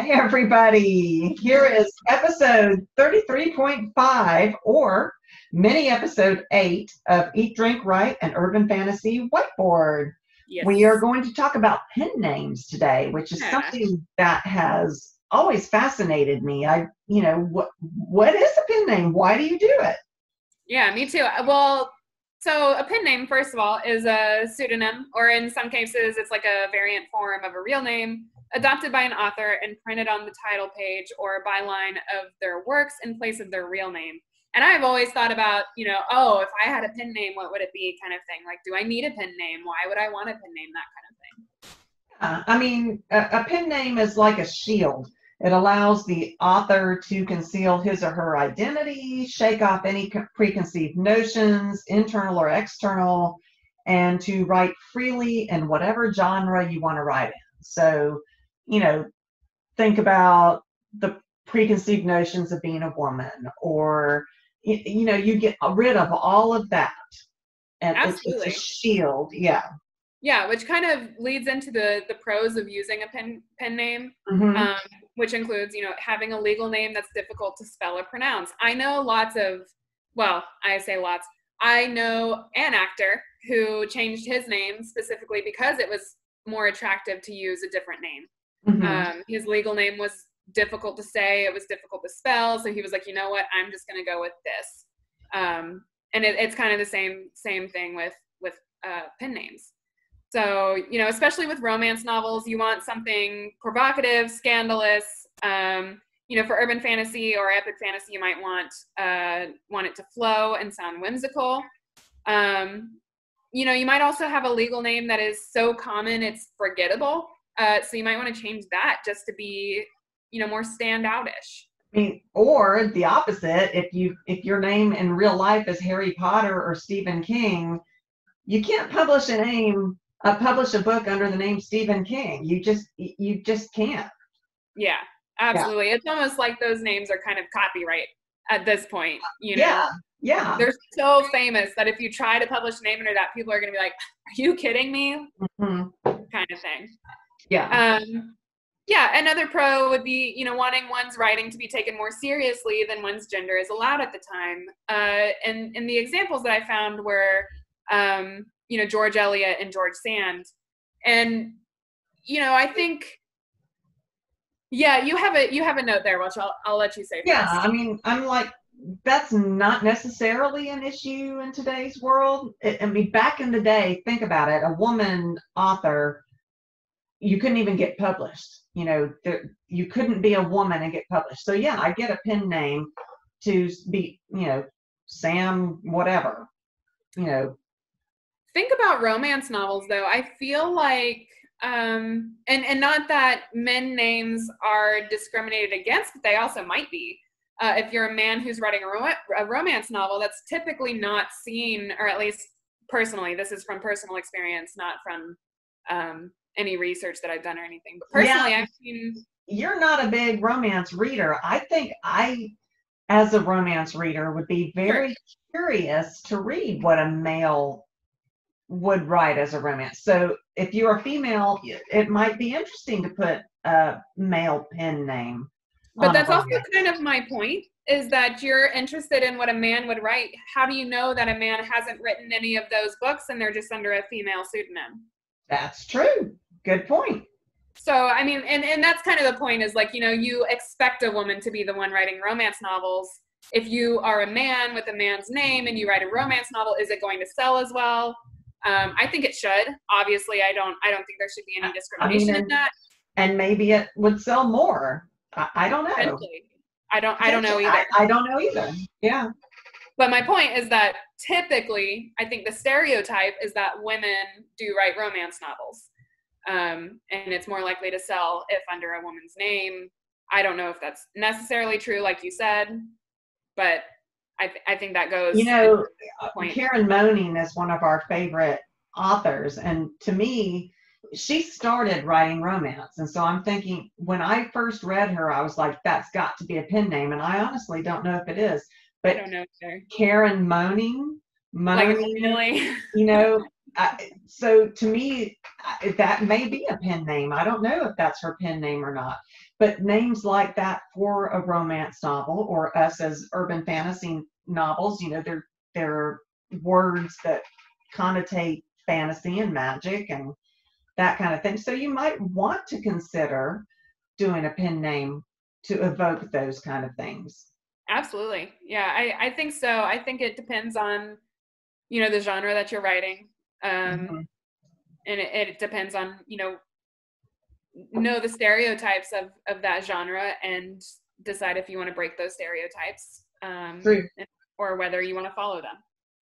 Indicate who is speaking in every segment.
Speaker 1: Hey everybody, here is episode 33.5 or mini episode 8 of Eat, Drink, Write, an Urban Fantasy Whiteboard.
Speaker 2: Yes.
Speaker 1: We are going to talk about pen names today, which is something that has always fascinated me. What is a pen name? Why do you do it?
Speaker 2: Yeah, me too. Well, so a pen name, first of all, is a pseudonym, or in some cases, it's like a variant form of a real name, adopted by an author and printed on the title page or byline of their works in place of their real name. And I've always thought about, if I had a pen name, what would it be kind of thing? Like, do I need a pen name? Why would I want a pen name? That kind of thing.
Speaker 1: A pen name is like a shield. It allows the author to conceal his or her identity, shake off any preconceived notions, internal or external, and to write freely in whatever genre you want to write in. So, think about the preconceived notions of being a woman, or, you get rid of all of that. And
Speaker 2: Absolutely.
Speaker 1: It's a shield. Yeah.
Speaker 2: Yeah, which kind of leads into the pros of using a pen name,
Speaker 1: Mm-hmm.
Speaker 2: which includes, having a legal name that's difficult to spell or pronounce. I know I know an actor who changed his name specifically because it was more attractive to use a different name.
Speaker 1: Mm-hmm.
Speaker 2: His legal name was difficult to say. It was difficult to spell. So he was like, you know what, I'm just going to go with this. And it's kind of the same thing with pen names. So, especially with romance novels, you want something provocative, scandalous. For urban fantasy or epic fantasy, you might want it to flow and sound whimsical. You might also have a legal name that is so common it's forgettable. So you might want to change that just to be, more standoutish.
Speaker 1: Or the opposite, if your name in real life is Harry Potter or Stephen King, you can't publish a book under the name Stephen King. You just can't.
Speaker 2: Yeah, absolutely. Yeah. It's almost like those names are kind of copyright at this point,
Speaker 1: Yeah.
Speaker 2: They're so famous that if you try to publish a name under that, people are going to be like, are you kidding me?
Speaker 1: Mm-hmm.
Speaker 2: Kind of thing.
Speaker 1: Yeah.
Speaker 2: Another pro would be, wanting one's writing to be taken more seriously than one's gender is allowed at the time. And the examples that I found were, George Eliot and George Sand. And, I think, you have a note there, which I'll let you say first.
Speaker 1: Yeah, I'm like, that's not necessarily an issue in today's world. Back in the day, think about it, a woman author, you couldn't even get published. You couldn't be a woman and get published. So yeah, I get a pen name to be, Sam, whatever,
Speaker 2: Think about romance novels, though. I feel like, and not that men names are discriminated against, but they also might be. If you're a man who's writing a romance novel, that's typically not seen, or at least personally, this is from personal experience, not from any research that I've done or anything. But personally, I've seen.
Speaker 1: You're not a big romance reader. I think as a romance reader, would be very curious to read what a male would write as a romance. So if you're a female, it might be interesting to put a male pen name.
Speaker 2: But that's also kind of my point, is that you're interested in what a man would write. How do you know that a man hasn't written any of those books and they're just under a female pseudonym?
Speaker 1: That's true. Good point.
Speaker 2: So, and that's kind of the point, is like, you expect a woman to be the one writing romance novels. If you are a man with a man's name and you write a romance novel, is it going to sell as well? I think it should. Obviously, I don't think there should be any discrimination in that.
Speaker 1: And maybe it would sell more. I don't know.
Speaker 2: I don't know either.
Speaker 1: I don't know either. Yeah.
Speaker 2: But my point is that typically, I think the stereotype is that women do write romance novels. And it's more likely to sell if under a woman's name. I don't know if that's necessarily true, like you said, but I think that goes.
Speaker 1: Karen Moning is one of our favorite authors, and to me, she started writing romance. And so I'm thinking, when I first read her, I was like, that's got to be a pen name. And I honestly don't know if it is. But
Speaker 2: I don't know, sir.
Speaker 1: Karen Moning,
Speaker 2: like, really?
Speaker 1: So to me, that may be a pen name. I don't know if that's her pen name or not. But names like that for a romance novel, or us as urban fantasy novels, they're words that connotate fantasy and magic and that kind of thing. So you might want to consider doing a pen name to evoke those kind of things.
Speaker 2: Absolutely. Yeah, I think so. I think it depends on, the genre that you're writing.
Speaker 1: Mm-hmm.
Speaker 2: And it depends on, know the stereotypes of that genre and decide if you want to break those stereotypes, or whether you want to follow them.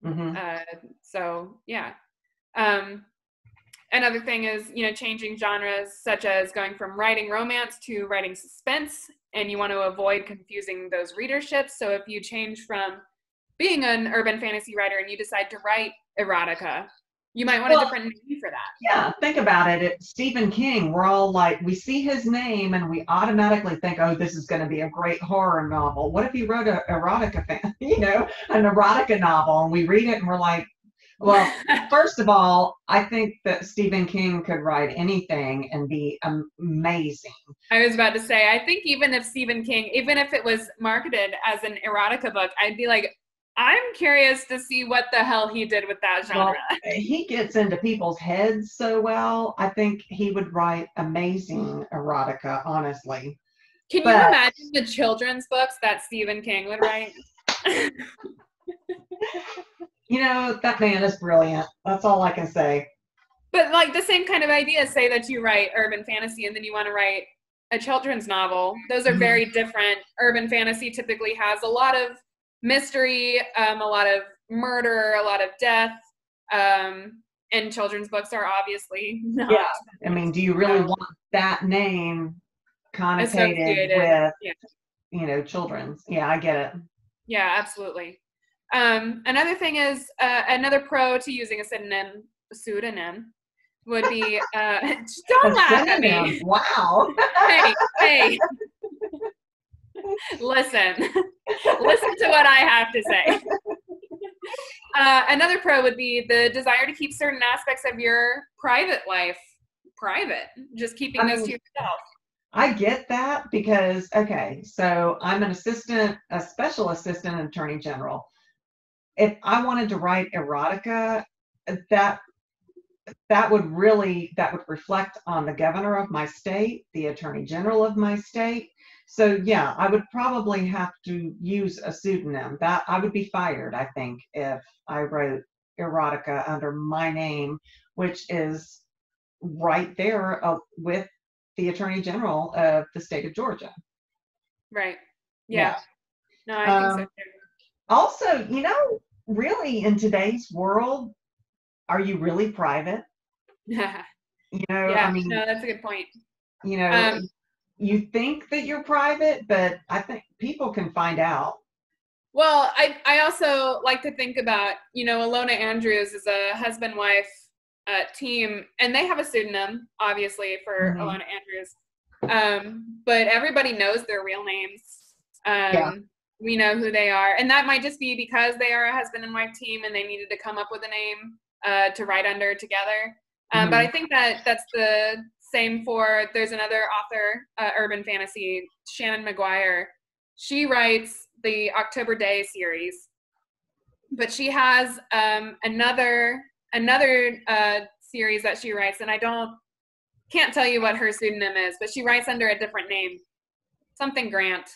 Speaker 1: Mm-hmm.
Speaker 2: So yeah. Another thing is, changing genres, such as going from writing romance to writing suspense, and you want to avoid confusing those readerships. So if you change from being an urban fantasy writer and you decide to write erotica, you might want a different name for that.
Speaker 1: Yeah, think about it. Stephen King, we're all like, we see his name and we automatically think, oh, this is going to be a great horror novel. What if he wrote an erotica an erotica novel, and we read it and we're like, well, first of all, I think that Stephen King could write anything and be amazing.
Speaker 2: I was about to say, I think even if Stephen King, even if it was marketed as an erotica book, I'd be like, I'm curious to see what the hell he did with that genre.
Speaker 1: Well, he gets into people's heads so well. I think he would write amazing erotica, honestly.
Speaker 2: Can you imagine the children's books that Stephen King would write?
Speaker 1: That man is brilliant. That's all I can say.
Speaker 2: But like the same kind of idea, say that you write urban fantasy and then you want to write a children's novel. Those are very different. Urban fantasy typically has a lot of mystery, a lot of murder, a lot of death, and children's books are obviously not.
Speaker 1: Yeah. I mean, do you really want that name connotated with, children's? Yeah, I get it.
Speaker 2: Yeah, absolutely. Another thing is, another pro to using a pseudonym would be, don't laugh at me.
Speaker 1: Wow.
Speaker 2: Hey. Listen to what I have to say. Another pro would be the desire to keep certain aspects of your private life private, just keeping those to yourself.
Speaker 1: I get that because, okay, so I'm a special assistant attorney general. If I wanted to write erotica, that would reflect on the governor of my state, the attorney general of my state. So yeah, I would probably have to use a pseudonym. That I would be fired, I think, if I wrote erotica under my name, which is right there with the attorney general of the state of Georgia.
Speaker 2: Right. Yeah. No, I think so too.
Speaker 1: Also, really in today's world, are you really private?
Speaker 2: Yeah,
Speaker 1: I mean,
Speaker 2: no, that's a good point.
Speaker 1: You think that you're private, but I think people can find out.
Speaker 2: Well, I also like to think about, Ilona Andrews is a husband-wife team, and they have a pseudonym, obviously, for Ilona Andrews. But everybody knows their real names. We know who they are. And that might just be because they are a husband and wife team and they needed to come up with a name to write under together. But I think that's the same for, there's another author, urban fantasy, Shannon McGuire. She writes the October Daye series, but she has another series that she writes, and can't tell you what her pseudonym is, but she writes under a different name, something Grant.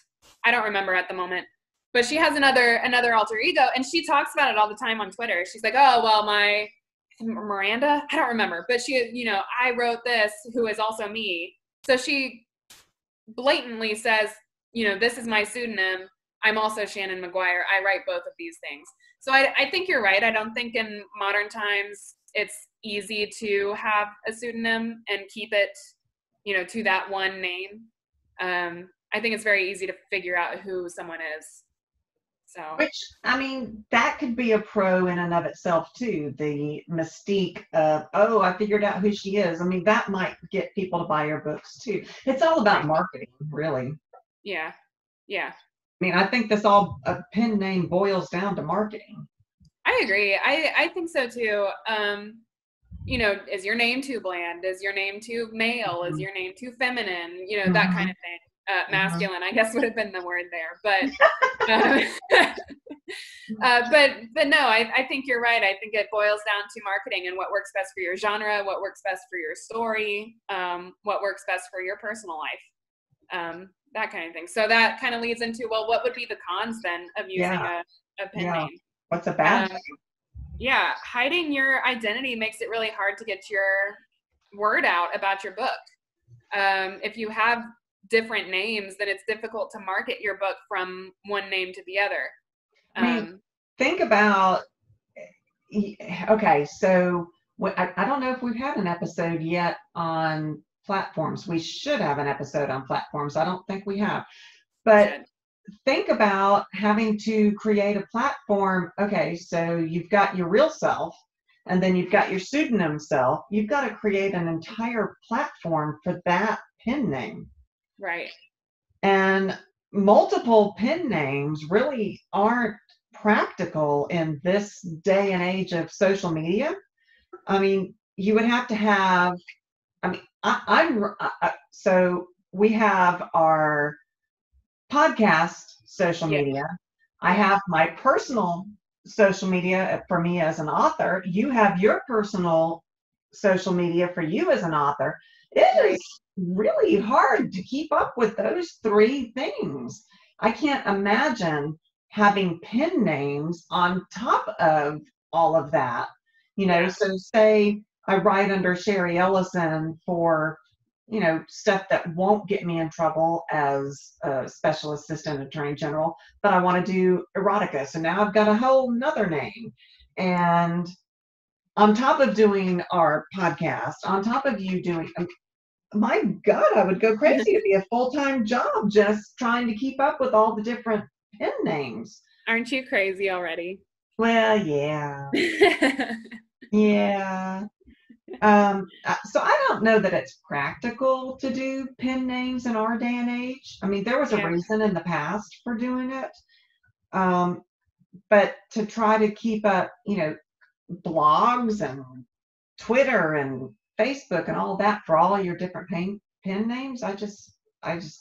Speaker 2: I don't remember at the moment, but she has another alter ego, and she talks about it all the time on Twitter. She's like, oh, well, Miranda, I don't remember, but she, I wrote this, who is also me. So she blatantly says, this is my pseudonym. I'm also Shannon McGuire. I write both of these things. So I think you're right. I don't think in modern times it's easy to have a pseudonym and keep it, to that one name. I think it's very easy to figure out who someone is. So,
Speaker 1: which, I mean, that could be a pro in and of itself too. The mystique of, oh, I figured out who she is. I mean, that might get people to buy your books too. It's all about marketing, really.
Speaker 2: Yeah. I
Speaker 1: mean, I think a pen name boils down to marketing.
Speaker 2: I agree. I think so too. you know, is your name too bland? Is your name too male? Is
Speaker 1: Mhm.
Speaker 2: your name too feminine? You know, that kind
Speaker 1: Mhm.
Speaker 2: of thing.
Speaker 1: Mhm.
Speaker 2: Masculine, I guess, would have been the word there. But but no, I think you're right. I think it boils down to marketing and what works best for your genre, what works best for your story, what works best for your personal life, that kind of thing. So that kind of leads into, well, what would be the cons then of using
Speaker 1: Yeah.
Speaker 2: a pen
Speaker 1: Yeah.
Speaker 2: name?
Speaker 1: What's a bad
Speaker 2: Um, yeah, hiding your identity makes it really hard to get your word out about your book. If you have different names, then it's difficult to market your book from one name to the other.
Speaker 1: I mean, think about, okay, so I don't know if we've had an episode yet on platforms. We should have an episode on platforms. I don't think we have. But think about having to create a platform. Okay, so you've got your real self, and then you've got your pseudonym self. You've got to create an entire platform for that pen name.
Speaker 2: Right.
Speaker 1: And multiple pen names really aren't practical in this day and age of social media. I mean, you would have to have, I mean, so we have our podcast social
Speaker 2: Yeah.
Speaker 1: media. I have my personal social media for me as an author. You have your personal social media for you as an author. It is really hard to keep up with those three things. I can't imagine having pen names on top of all of that. You know, so say I write under Sherry Ellison for, you know, stuff that won't get me in trouble as a special assistant attorney general, but I want to do erotica. So now I've got a whole nother name. And on top of doing our podcast, on top of you doing, my God, I would go crazy. It'd be a full-time job just trying to keep up with all the different pen names.
Speaker 2: Aren't you crazy already?
Speaker 1: Well, yeah. Yeah. So I don't know that it's practical to do pen names in our day and age. I mean, there was a reason in the past for doing it. But to try to keep up, you know, blogs and Twitter and Facebook and all that for all your different pen names, I just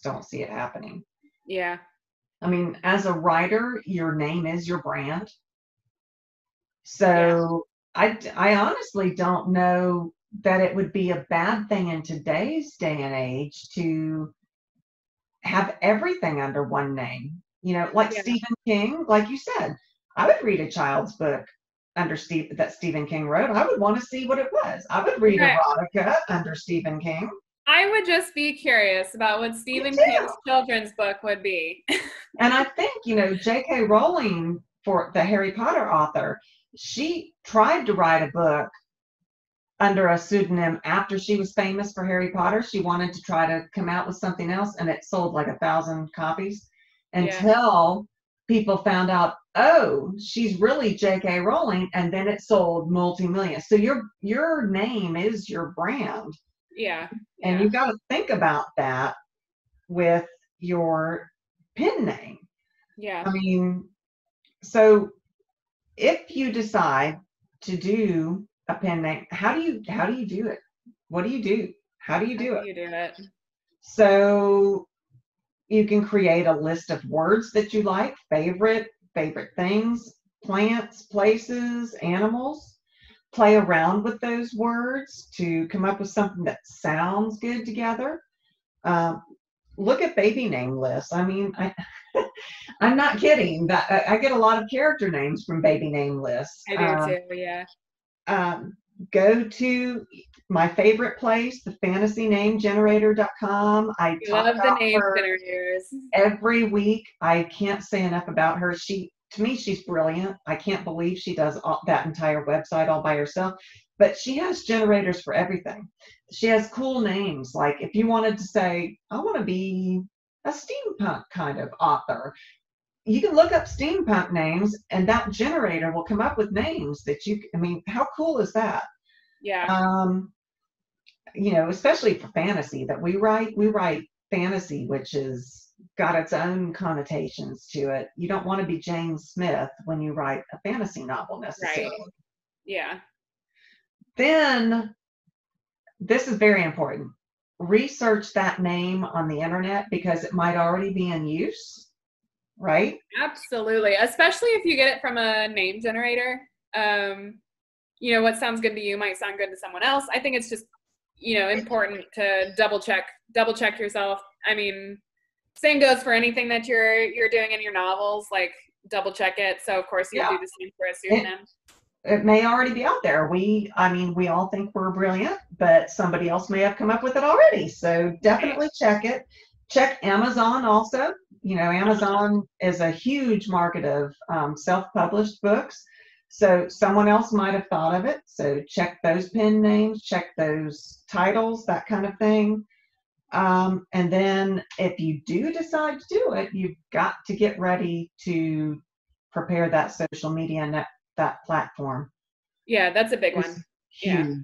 Speaker 1: don't see it happening.
Speaker 2: Yeah.
Speaker 1: I mean, as a writer, your name is your brand. So I honestly don't know that it would be a bad thing in today's day and age to have everything under one name. You know, like Stephen King, like you said, I would read a child's book under that Stephen King wrote. I would want to see what it was. I would read erotica under Stephen King.
Speaker 2: I would just be curious about what Stephen King's children's book would be.
Speaker 1: And I think, you know, J.K. Rowling, for the Harry Potter author, she tried to write a book under a pseudonym after she was famous for Harry Potter. She wanted to try to come out with something else, and it sold like 1,000 copies until people found out, oh, she's really J.K. Rowling, and then it sold multi-million. So your name is your brand.
Speaker 2: Yeah.
Speaker 1: And you've got to think about that with your pen name.
Speaker 2: Yeah.
Speaker 1: I mean, so if you decide to do a pen name, how do you do it? What do you do? How do you do it? So you can create a list of words that you like, favorite things, plants, places, animals. Play around with those words to come up with something that sounds good together. Look at baby name lists. I mean, I'm not kidding. I get a lot of character names from baby name lists.
Speaker 2: I do too, yeah.
Speaker 1: Go to my favorite place, the fantasynamegenerator.com. I
Speaker 2: love the name generators.
Speaker 1: Every week. I can't say enough about her. To me, she's brilliant. I can't believe she does that entire website all by herself. But she has generators for everything. She has cool names. Like if you wanted to say, I want to be a steampunk kind of author, you can look up steampunk names and that generator will come up with names that I mean, how cool is that?
Speaker 2: Yeah.
Speaker 1: You know, especially for fantasy that we write fantasy, which is got its own connotations to it. You don't want to be Jane Smith when you write a fantasy novel necessarily.
Speaker 2: Right. Yeah.
Speaker 1: then this is very important. Research that name on the internet because it might already be in use, right?
Speaker 2: Absolutely. Especially if you get it from a name generator. You know, what sounds good to you might sound good to someone else. I think it's just, you know, important to double check yourself. I mean, same goes for anything that you're doing in your novels, like double check it. So of course you'll
Speaker 1: Yeah.
Speaker 2: do the same for a pseudonym.
Speaker 1: It may already be out there. I mean, we all think we're brilliant, but somebody else may have come up with it already. So definitely check it. Check Amazon also. You know, Amazon is a huge market of self-published books. So someone else might have thought of it. So check those pen names, check those titles, that kind of thing. And then if you do decide to do it, you've got to get ready to prepare that social media and that platform.
Speaker 2: Yeah, that's a big
Speaker 1: It's
Speaker 2: one.
Speaker 1: huge,
Speaker 2: Yeah.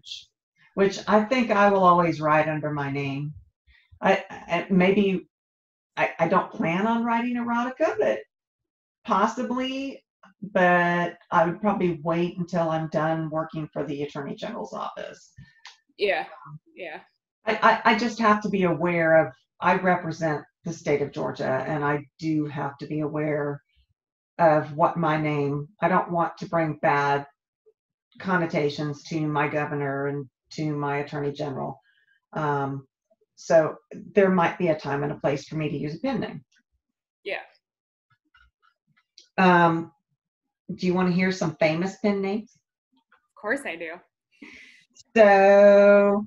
Speaker 1: which I think I will always write under my name. Maybe I don't plan on writing erotica, but possibly, but I would probably wait until I'm done working for the Attorney General's office.
Speaker 2: Yeah. Yeah.
Speaker 1: I just have to be aware of, I represent the state of Georgia, and I do have to be aware of what my name, I don't want to bring bad connotations to my governor and to my attorney general. So there might be a time and a place for me to use a pen name.
Speaker 2: Yeah.
Speaker 1: Do you want to hear some famous pen names?
Speaker 2: Of course I do.
Speaker 1: So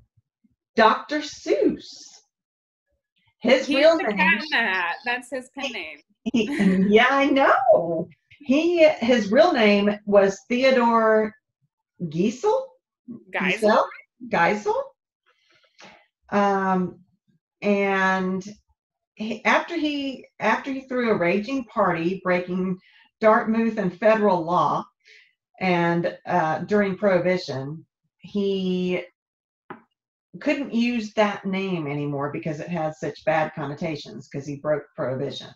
Speaker 1: Dr. Seuss. His
Speaker 2: He's
Speaker 1: real
Speaker 2: the
Speaker 1: name.
Speaker 2: Cat in the Hat. That's his pen name.
Speaker 1: Yeah, I know. His real name was Theodore Geisel. Geisel. And after he threw a raging party breaking Dartmouth and federal law, and during Prohibition, he couldn't use that name anymore because it had such bad connotations because he broke Prohibition.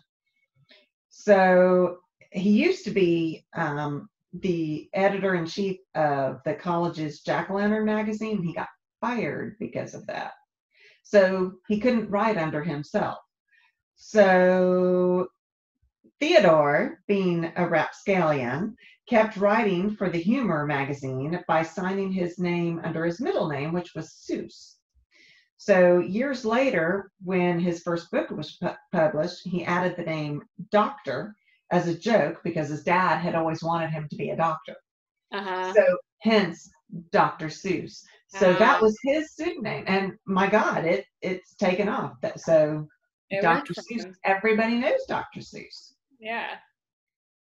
Speaker 1: So he used to be the editor-in-chief of the college's Jack-o'-lantern magazine. He got fired because of that. So he couldn't write under himself. So Theodore, being a rapscallion, kept writing for the humor magazine by signing his name under his middle name, which was Seuss. So years later, when his first book was published, he added the name Doctor as a joke because his dad had always wanted him to be a doctor. So hence Dr. Seuss. So that was his pseudonym, and my God, it's taken off. So Dr. Seuss, everybody knows Dr. Seuss.
Speaker 2: Yeah.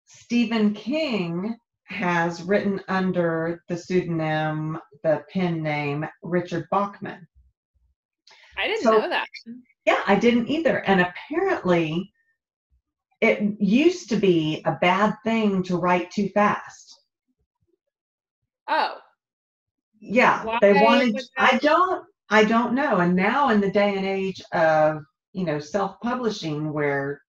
Speaker 1: Stephen King has written under the pseudonym, the pen name Richard Bachman.
Speaker 2: I didn't know that.
Speaker 1: Yeah, I didn't either. And apparently, it used to be a bad thing to write too fast.
Speaker 2: Oh.
Speaker 1: Yeah,
Speaker 2: why
Speaker 1: they wanted. I don't know. And now in the day and age of self-publishing, where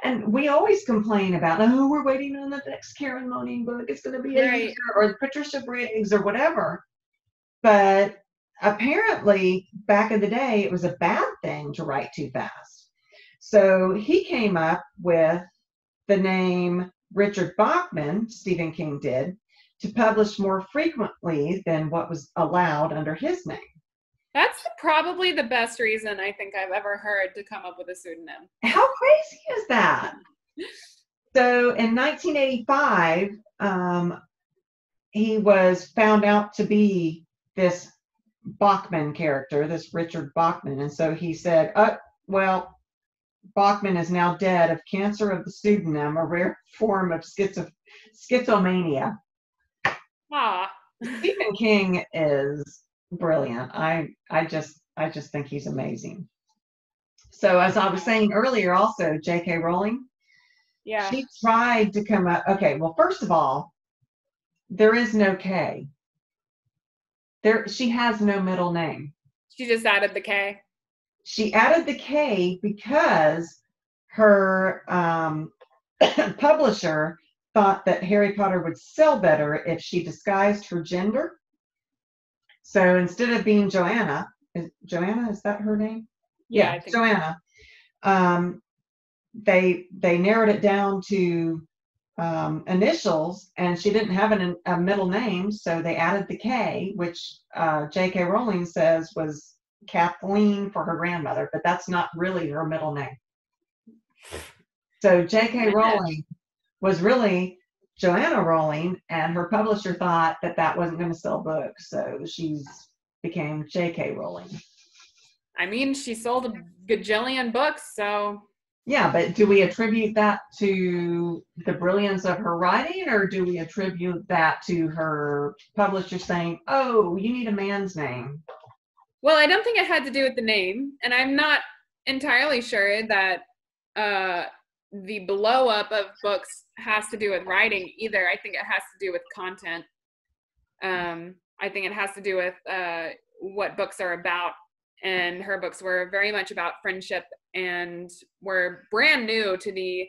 Speaker 1: and we always complain about, oh, we're waiting on the next Karen Moning book. It's going to be a year, or Patricia Briggs or whatever. But apparently, back in the day, it was a bad thing to write too fast. So he came up with the name Richard Bachman, Stephen King did, to publish more frequently than what was allowed under his name.
Speaker 2: That's probably the best reason I think I've ever heard to come up with a pseudonym.
Speaker 1: How crazy is that? So in 1985, he was found out to be this Bachman character, this Richard Bachman. And so he said, well, Bachman is now dead of cancer of the pseudonym, a rare form of schizomania. Stephen King is brilliant. I just think he's amazing. So as I was saying earlier, also J.K. Rowling, she tried to come up. Okay, well, first of all, there is no K. She has no middle name.
Speaker 2: She just added the K.
Speaker 1: She added the K because her publisher thought that Harry Potter would sell better if she disguised her gender. So instead of being Joanna, is that her name?
Speaker 2: Yeah, I think
Speaker 1: Joanna. They narrowed it down to initials, and she didn't have a middle name, so they added the K, which J.K. Rowling says was Kathleen for her grandmother, but that's not really her middle name. So J.K. Rowling was really Joanna Rowling, and her publisher thought that that wasn't going to sell books, so she became J.K. Rowling.
Speaker 2: I mean, she sold a gajillion books, so.
Speaker 1: Yeah, but do we attribute that to the brilliance of her writing, or do we attribute that to her publisher saying, oh, you need a man's name?
Speaker 2: Well, I don't think it had to do with the name, and I'm not entirely sure that the blow up of books has to do with writing either. I think it has to do with content. I think it has to do with what books are about, and her books were very much about friendship and were brand new to the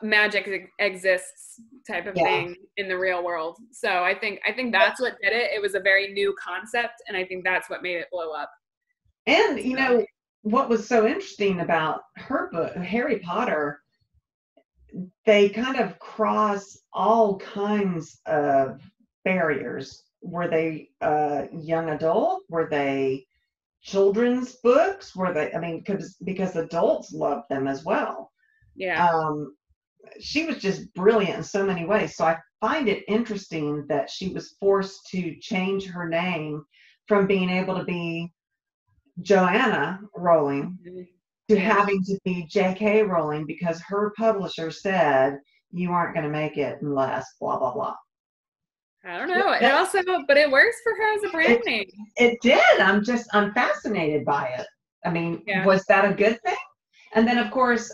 Speaker 2: magic exists type of thing in the real world. So I think that's what did it. It was a very new concept, and I think that's what made it blow up.
Speaker 1: And you know what was so interesting about her book, Harry Potter, they kind of cross all kinds of barriers. Were they young adult? Were they children's books? Were they, I mean, because adults love them as well.
Speaker 2: Yeah.
Speaker 1: She was just brilliant in so many ways. So I find it interesting that she was forced to change her name from being able to be Joanna Rowling to having to be J.K. Rowling because her publisher said you aren't going to make it unless blah, blah, blah.
Speaker 2: I don't know. But it works for her as a brand name.
Speaker 1: It did. I'm fascinated by it. I mean, was that a good thing? And then, of course,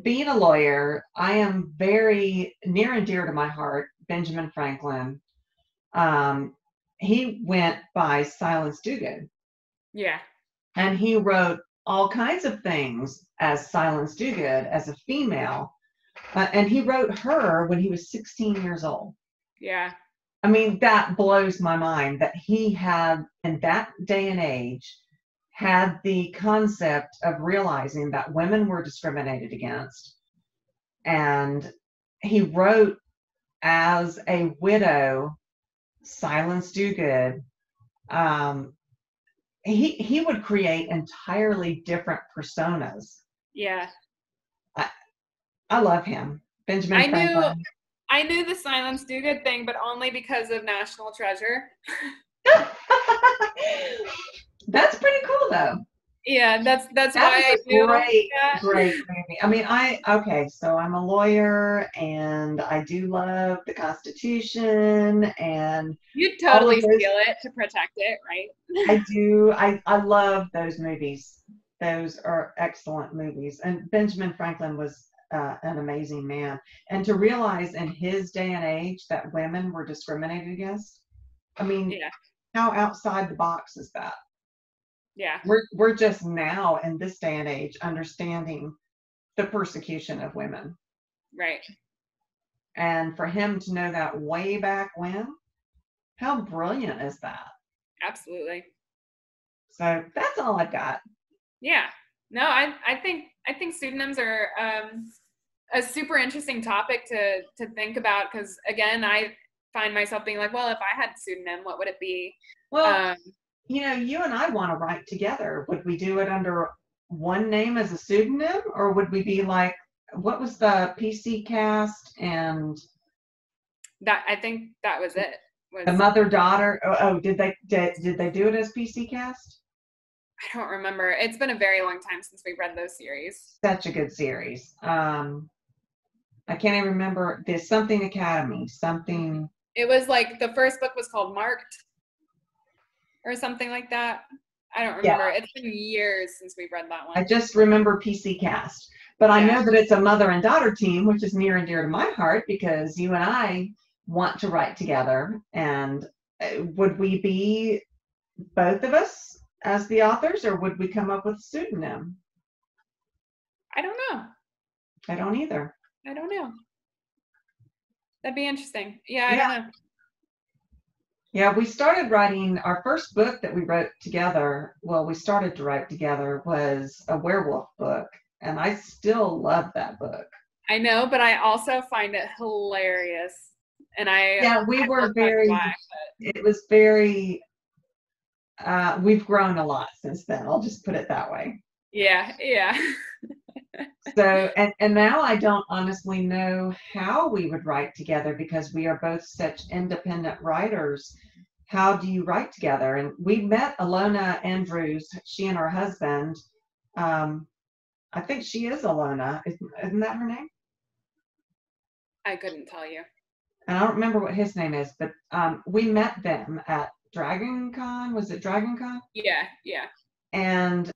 Speaker 1: being a lawyer, I am very near and dear to my heart, Benjamin Franklin. He went by Silence Dogood.
Speaker 2: Yeah.
Speaker 1: And he wrote all kinds of things as Silence Dogood, as a female. And he wrote her when he was 16 years old.
Speaker 2: Yeah.
Speaker 1: I mean, that blows my mind that he had, in that day and age, had the concept of realizing that women were discriminated against. And he wrote as a widow, Silence Dogood. He would create entirely different personas.
Speaker 2: Yeah.
Speaker 1: I love him. Benjamin Franklin.
Speaker 2: I knew the Silence Dogood thing, but only because of National Treasure.
Speaker 1: That's pretty cool, though.
Speaker 2: Yeah, that's why I do.
Speaker 1: Great movie. I mean, so I'm a lawyer, and I do love the Constitution, and
Speaker 2: you'd totally steal it to protect it, right?
Speaker 1: I do. I love those movies. Those are excellent movies, and Benjamin Franklin was an amazing man. And to realize in his day and age that women were discriminated against, I mean, how outside the box is that?
Speaker 2: Yeah.
Speaker 1: We're just now in this day and age understanding the persecution of women.
Speaker 2: Right.
Speaker 1: And for him to know that way back when, how brilliant is that?
Speaker 2: Absolutely.
Speaker 1: So that's all I've got.
Speaker 2: Yeah. No, I think pseudonyms are a super interesting topic to think about, because again, I find myself being like, well, if I had a pseudonym, what would it be?
Speaker 1: Well, you know, you and I want to write together. Would we do it under one name as a pseudonym, or would we be like, what was the PC Cast and
Speaker 2: that? I think that was it.
Speaker 1: The mother-daughter. Oh, did they do it as PC Cast?
Speaker 2: I don't remember. It's been a very long time since we read those series.
Speaker 1: Such a good series. I can't even remember. There's something Academy, something.
Speaker 2: It was like the first book was called Marked or something like that. I don't remember. Yeah. It's been years since we've read that one.
Speaker 1: I just remember PC Cast. But I know that it's a mother and daughter team, which is near and dear to my heart because you and I want to write together. And would we be both of us as the authors, or would we come up with a pseudonym?
Speaker 2: I don't know.
Speaker 1: I don't either.
Speaker 2: I don't know. That'd be interesting. Yeah, I
Speaker 1: Yeah.
Speaker 2: don't know.
Speaker 1: Yeah, we started writing our first book that we wrote together. Well, we started to write together was a werewolf book, and I still love that book.
Speaker 2: I know, but I also find it hilarious. And
Speaker 1: Yeah, we
Speaker 2: I
Speaker 1: were
Speaker 2: love Doug
Speaker 1: very,
Speaker 2: Black.
Speaker 1: it was very, we've grown a lot since then. I'll just put it that way.
Speaker 2: Yeah, yeah.
Speaker 1: So, and now I don't honestly know how we would write together because we are both such independent writers. How do you write together? And we met Alona Andrews, she and her husband. I think she is Alona. Isn't that her name?
Speaker 2: I couldn't tell you.
Speaker 1: And I don't remember what his name is, but we met them at Dragon Con. Was it Dragon Con?
Speaker 2: Yeah, yeah.
Speaker 1: And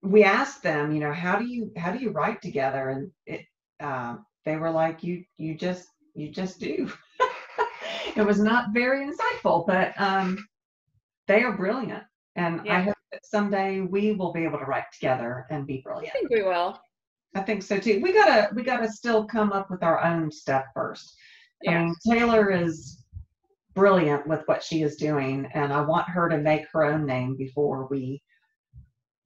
Speaker 1: we asked them, you know, how do you write together? And they were like, you just do. It was not very insightful, but they are brilliant. And
Speaker 2: Yeah.
Speaker 1: I hope that someday we will be able to write together and be
Speaker 2: I
Speaker 1: brilliant.
Speaker 2: think we will.
Speaker 1: I think so too. We gotta still come up with our own stuff first.
Speaker 2: Yeah.
Speaker 1: I mean, Taylor is brilliant with what she is doing, and I want her to make her own name before we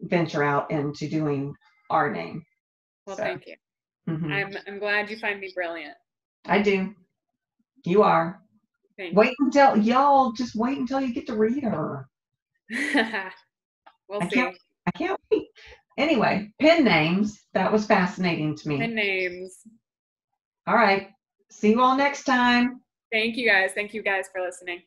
Speaker 1: venture out into doing our name.
Speaker 2: Well,
Speaker 1: So,
Speaker 2: thank you.
Speaker 1: mhm.
Speaker 2: I'm glad you find me brilliant.
Speaker 1: I do. You are.
Speaker 2: Thank
Speaker 1: Wait until y'all just wait until you get to read her.
Speaker 2: you. We'll see.
Speaker 1: I can't wait. Anyway, pen names. That was fascinating to me.
Speaker 2: And names.
Speaker 1: All right. See you all next time.
Speaker 2: Thank you guys. Thank you guys for listening.